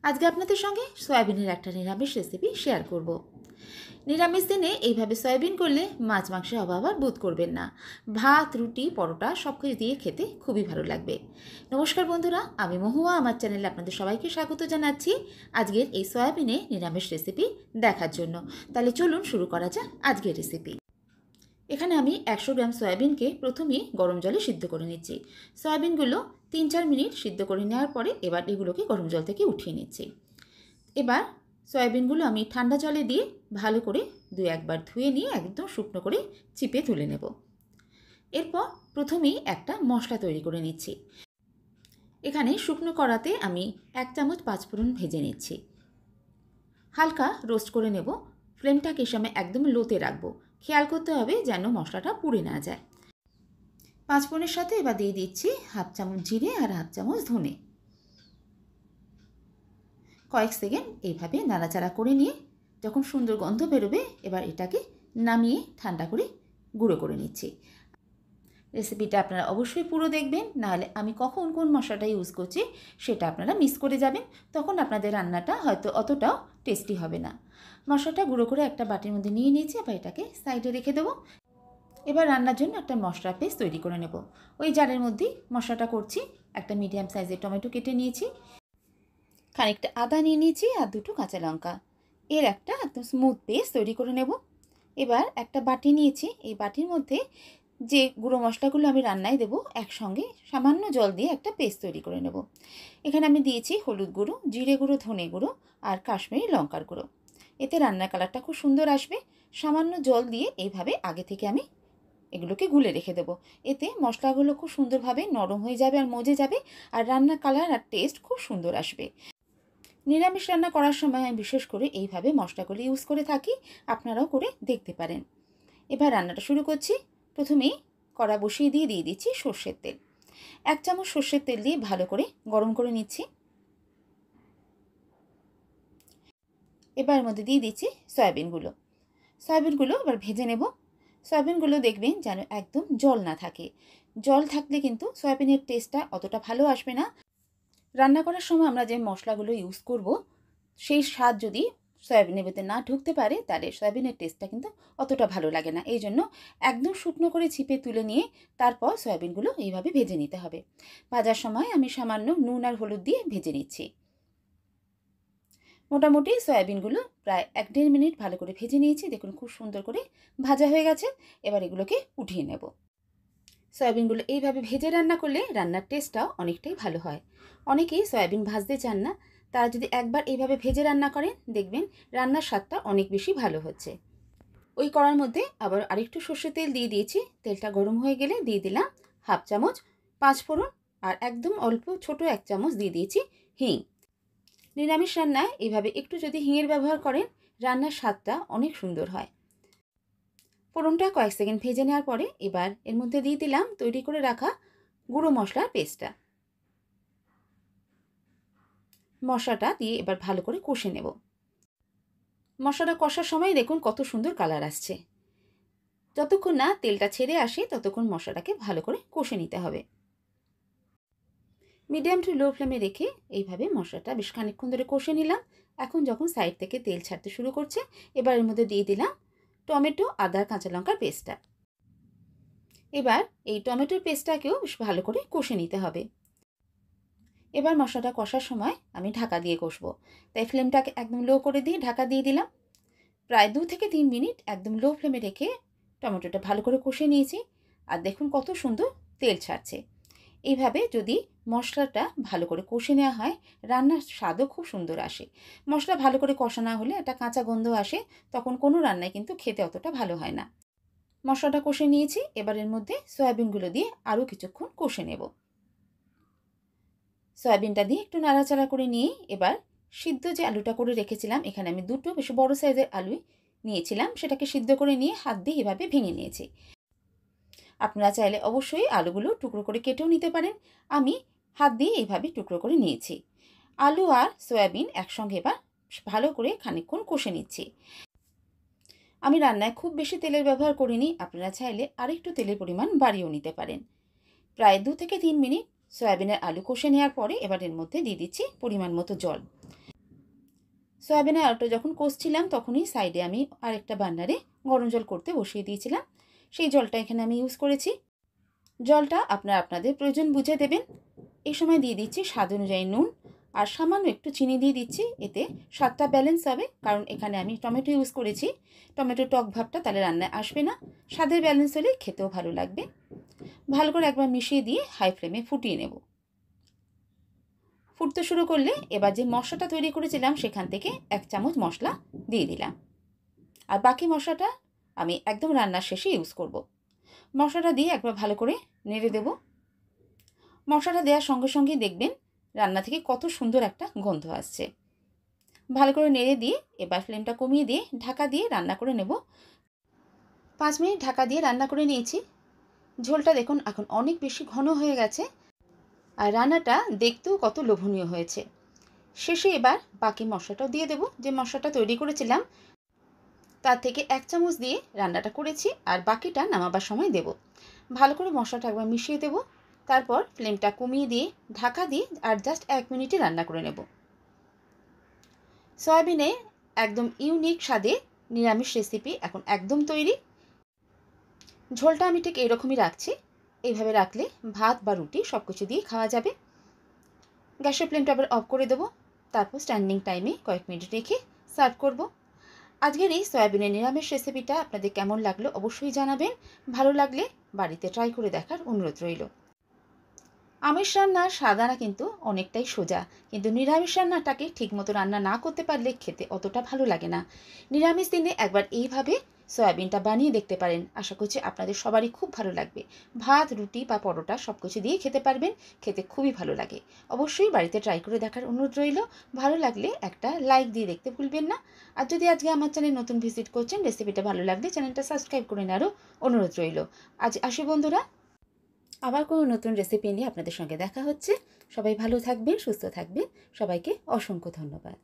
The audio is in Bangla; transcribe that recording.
আজকে আপনাদের সঙ্গে সয়াবিনের একটা নিরামিষ রেসিপি শেয়ার করব। নিরামিষ দিনে এইভাবে সয়াবিন করলে মাছ মাংসের অভাব আর বোধ করবেন না। ভাত, রুটি, পরোটা সব কিছু দিয়ে খেতে খুবই ভালো লাগবে। নমস্কার বন্ধুরা, আমি মহুয়া। আমার চ্যানেলে আপনাদের সবাইকে স্বাগত জানাচ্ছি আজকের এই সয়াবিনে নিরামিষ রেসিপি দেখার জন্য। তাহলে চলুন শুরু করা যাক আজকের রেসিপি। এখানে আমি 100 গ্রাম সয়াবিনকে প্রথমেই গরম জলে সিদ্ধ করে নিচ্ছি। সয়াবিনগুলো 3-4 মিনিট সিদ্ধ করে নেওয়ার পরে এবার এগুলোকে গরম জল থেকে উঠিয়ে নিচ্ছি। এবার সয়াবিনগুলো আমি ঠান্ডা জলে দিয়ে ভালো করে 2-1 বার ধুয়ে নিয়ে একদম শুকনো করে চিপে তুলে নেব। এরপর প্রথমেই একটা মশলা তৈরি করে নিচ্ছি। এখানে শুকনো কড়াতে আমি 1 চামচ পাঁচফোড়ন ভেজে নিচ্ছি। হালকা রোস্ট করে নেব। ফ্লেমটাকে এই সময় একদম লোতে রাখবো। খেয়াল করতে হবে যেন মশলাটা পুড়ে না যায়। পাঁচফোড়নের সাথে এবার দিয়ে দিচ্ছি 1/2 চামচ জিরে আর 1/2 চামচ ধনে। কয়েক সেকেন্ড এইভাবে নাড়াচাড়া করে নিয়ে যখন সুন্দর গন্ধ বেরোবে এবার এটাকে নামিয়ে ঠান্ডা করে গুঁড়ো করে নিচ্ছি। রেসিপিটা আপনারা অবশ্যই পুরো দেখবেন, নাহলে আমি কখন কোন মশলাটা ইউজ করছি সেটা আপনারা মিস করে যাবেন। তখন আপনাদের রান্নাটা হয়তো অতটাও টেস্টি হবে না। মশলাটা গুঁড়ো করে একটা বাটির মধ্যে নিয়ে নিয়েছি, এবার এটাকে সাইডে রেখে দেবো। এবার রান্নার জন্য একটা মশলা পেস্ট তৈরি করে নেব। ওই জারের মধ্যেই মশলাটা করছি। একটা মিডিয়াম সাইজের টমেটো কেটে নিয়েছি, খানিকটা আদা নিয়ে নিয়েছি আর 2টো কাঁচা লঙ্কা। এর একটা একদম স্মুথ পেস্ট তৈরি করে নেব। এবার একটা বাটি নিয়েছি, এই বাটির মধ্যে যে গুঁড়ো মশলাগুলো আমি রান্নায় দেবো একসঙ্গে সামান্য জল দিয়ে একটা পেস্ট তৈরি করে নেব। এখানে আমি দিয়েছি হলুদ গুঁড়ো, জিরে গুঁড়ো, ধনে গুঁড়ো আর কাশ্মীরি লঙ্কার গুঁড়ো। এতে রান্নার কালারটা খুব সুন্দর আসবে। সামান্য জল দিয়ে এইভাবে আগে থেকে আমি এগুলোকে গুলে রেখে দেবো। এতে মশলাগুলো খুব সুন্দরভাবে নরম হয়ে যাবে আর মজে যাবে, আর রান্নার কালার আর টেস্ট খুব সুন্দর আসবে। নিরামিষ রান্না করার সময় আমি বিশেষ করে এইভাবে মশলাগুলো ইউজ করে থাকি, আপনারাও করে দেখতে পারেন। এবার রান্নাটা শুরু করছি। প্রথমেই কড়া বসিয়ে দিয়ে দিচ্ছি সর্ষের তেল। 1 চামচ সর্ষের তেল দিয়ে ভালো করে গরম করে নিচ্ছি। এবার এর মধ্যে দিয়ে দিচ্ছি সয়াবিনগুলো এবার ভেজে নেব। সয়াবিনগুলো দেখবেন যেন একদম জল না থাকে। জল থাকলে কিন্তু সয়াবিনের টেস্টটা অতটা ভালো আসবে না। রান্না করার সময় আমরা যে মশলাগুলো ইউজ করব সেই স্বাদ যদি সয়াবিনের ভেতরে না ঢুকতে পারে তাহলে সয়াবিনের টেস্টটা কিন্তু অতটা ভালো লাগে না। এই জন্য একদম শুকনো করে চিপে তুলে নিয়ে তারপর সয়াবিনগুলো এইভাবে ভেজে নিতে হবে। ভাজার সময় আমি সামান্য নুন আর হলুদ দিয়ে ভেজে নিচ্ছি। মোটামুটি সয়াবিনগুলো প্রায় 1-1.5 মিনিট ভালো করে ভেজে নিয়েছি। দেখুন খুব সুন্দর করে ভাজা হয়ে গেছে। এবার এগুলোকে উঠিয়ে নেব। সয়াবিনগুলো এইভাবে ভেজে রান্না করলে রান্নার টেস্টটাও অনেকটাই ভালো হয়। অনেকেই সয়াবিন ভাজতে চান না, তারা যদি একবার এইভাবে ভেজে রান্না করেন দেখবেন রান্নার স্বাদটা অনেক বেশি ভালো হচ্ছে। ওই কড়ার মধ্যে আবার আরেকটু সর্ষের তেল দিয়ে দিয়েছি। তেলটা গরম হয়ে গেলে দিয়ে দিলাম 1/2 চামচ পাঁচফোড়ন আর একদম অল্প ছোট 1 চামচ দিয়ে দিয়েছি হিং। নিরামিষ রান্নায় এইভাবে একটু যদি হিঙের ব্যবহার করেন রান্নার স্বাদটা অনেক সুন্দর হয়। ফোড়নটা কয়েক সেকেন্ড ভেজে নেওয়ার পরে এবার এর মধ্যে দিয়ে দিলাম তৈরি করে রাখা গুঁড়ো মশলার পেস্টটা। মশলাটা দিয়ে এবার ভালো করে কষে নেব। মশলাটা কষার সময় দেখুন কত সুন্দর কালার আসছে। যতক্ষণ না তেলটা ছেড়ে আসে ততক্ষণ মশলাটাকে ভালো করে কষে নিতে হবে। মিডিয়াম টু লো ফ্লেমে রেখে এইভাবে মশলাটা বেশ খানিকক্ষণ ধরে কষে নিলাম। এখন যখন সাইড থেকে তেল ছাড়তে শুরু করছে এবার এর মধ্যে দিয়ে দিলাম টমেটো, আদা, কাঁচা লঙ্কার পেস্টটা। এবার এই টমেটোর পেস্টটাকেও বেশ ভালো করে কষে নিতে হবে। এবার মশলাটা কষার সময় আমি ঢাকা দিয়ে কষবো, তাই ফ্লেমটাকে একদম লো করে দিয়ে ঢাকা দিয়ে দিলাম। প্রায় 2 থেকে 3 মিনিট একদম লো ফ্লেমে রেখে টমেটোটা ভালো করে কষে নিয়েছি। আর দেখুন কত সুন্দর তেল ছাড়ছে। এইভাবে যদি মশলাটা ভালো করে কষে নেওয়া হয় রান্নার স্বাদও খুব সুন্দর আসে। মশলা ভালো করে কষা না হলে একটা কাঁচা গন্ধ আসে, তখন কোনো রান্নায় কিন্তু খেতে অতটা ভালো হয় না। মশলাটা কষে নিয়েছি, এবার এর মধ্যে সয়াবিনগুলো দিয়ে আরও কিছুক্ষণ কষে নেব। সয়াবিনটা দিয়ে একটু নাড়াচাড়া করে নিয়ে এবার সিদ্ধ যে আলুটা করে রেখেছিলাম, এখানে আমি 2টো বেশ বড় সাইজের আলু নিয়েছিলাম, সেটাকে সিদ্ধ করে নিয়ে হাত দিয়ে এভাবে ভেঙে নিয়েছি। আপনারা চাইলে অবশ্যই আলুগুলো টুকরো করে কেটেও নিতে পারেন। আমি হাত দিয়ে এইভাবে টুকরো করে নিয়েছি। আলু আর সয়াবিন একসঙ্গে এবার ভালো করে খানিকক্ষণ কষে নিচ্ছি। আমি রান্নায় খুব বেশি তেলের ব্যবহার করিনি, আপনারা চাইলে আরেকটু তেলের পরিমাণ বাড়িয়েও নিতে পারেন। প্রায় 2 থেকে 3 মিনিট সয়াবিনের আলু কষে নেওয়ার পরে এবার এর মধ্যে দিয়ে দিচ্ছি পরিমাণ মতো জল। সয়াবিনের আলুটা যখন কষছিলাম তখনই সাইডে আমি আরেকটা বার্নারে গরম জল করতে বসিয়ে দিয়েছিলাম। সেই জলটা এখানে আমি ইউজ করেছি। জলটা আপনাদের প্রয়োজন বুঝে দেবেন। এই সময় দিয়ে দিচ্ছি স্বাদ অনুযায়ী নুন আর সামান্য একটু চিনি দিয়ে দিচ্ছি। এতে স্বাদটা ব্যালেন্স হবে, কারণ এখানে আমি টমেটো ইউজ করেছি। টমেটো টক ভাবটা তাহলে রান্নায় আসবে না। স্বাদের ব্যালেন্স হলে খেতেও ভালো লাগবে। ভালো করে একবার মিশিয়ে দিয়ে হাই ফ্লেমে ফুটিয়ে নেব। ফুটতে শুরু করলে এবার যে মশলাটা তৈরি করেছিলাম সেখান থেকে 1 চামচ মশলা দিয়ে দিলাম, আর বাকি মশলাটা আমি একদম রান্নার শেষে ইউজ করব। মশলাটা দিয়ে একবার ভালো করে নেড়ে দেব। মশলাটা দেওয়ার সঙ্গে সঙ্গেই দেখবেন রান্না থেকে কত সুন্দর একটা গন্ধ আসছে। ভালো করে নেড়ে দিয়ে এবার ফ্লেমটা কমিয়ে দিয়ে ঢাকা দিয়ে রান্না করে নেব। 5 মিনিট ঢাকা দিয়ে রান্না করে নিয়েছি। ঝোলটা দেখুন এখন অনেক বেশি ঘন হয়ে গেছে, আর রান্নাটা দেখতেও কত লোভনীয় হয়েছে। শেষে এবার বাকি মশলাটাও দিয়ে দেব। যে মশলাটা তৈরি করেছিলাম তার থেকে 1 চামচ দিয়ে রান্নাটা করেছি, আর বাকিটা নামাবার সময় দেব। ভালো করে মশলাটা একবার মিশিয়ে দেব। তারপর ফ্লেমটা কমিয়ে দিয়ে ঢাকা দিয়ে আর জাস্ট 1 মিনিটে রান্না করে নেব। সয়াবিনে একদম ইউনিক স্বাদে নিরামিষ রেসিপি এখন একদম তৈরি। ঝোলটা আমি ঠিক এরকমই রাখছি। এইভাবে রাখলে ভাত বা রুটি সব কিছু দিয়ে খাওয়া যাবে। গ্যাসের ফ্লেমটা আবার অফ করে দেবো। তারপর স্ট্যান্ডিং টাইমে কয়েক মিনিট রেখে সার্ভ করব। আজকের এই সয়াবিনের নিরামিষ রেসিপিটা আপনাদের কেমন লাগলো অবশ্যই জানাবেন। ভালো লাগলে বাড়িতে ট্রাই করে দেখার অনুরোধ রইল। আমিষ রান্নার সাদানা কিন্তু অনেকটাই সোজা, কিন্তু নিরামিষ রান্নাটাকে ঠিকমতো রান্না না করতে পারলে খেতে অতটা ভালো লাগে না। নিরামিষ দিনে একবার এইভাবে সয়াবিনটা বানিয়ে দেখতে পারেন। আশা করছি আপনাদের সবারই খুব ভালো লাগবে। ভাত, রুটি বা পরোটা সব কিছু দিয়ে খেতে পারবেন। খেতে খুবই ভালো লাগে। অবশ্যই বাড়িতে ট্রাই করে দেখার অনুরোধ রইল। ভালো লাগলে একটা লাইক দিয়ে দেখতে ভুলবেন না। আর যদি আজকে আমার চ্যানেল নতুন ভিজিট করছেন, রেসিপিটা ভালো লাগলে চ্যানেলটা সাবস্ক্রাইব করে নেওয়ারও অনুরোধ রইল। আজ আসি বন্ধুরা, আবার কোনো নতুন রেসিপি নিয়ে আপনাদের সঙ্গে দেখা হচ্ছে। সবাই ভালো থাকবেন, সুস্থ থাকবেন। সবাইকে অসংখ্য ধন্যবাদ।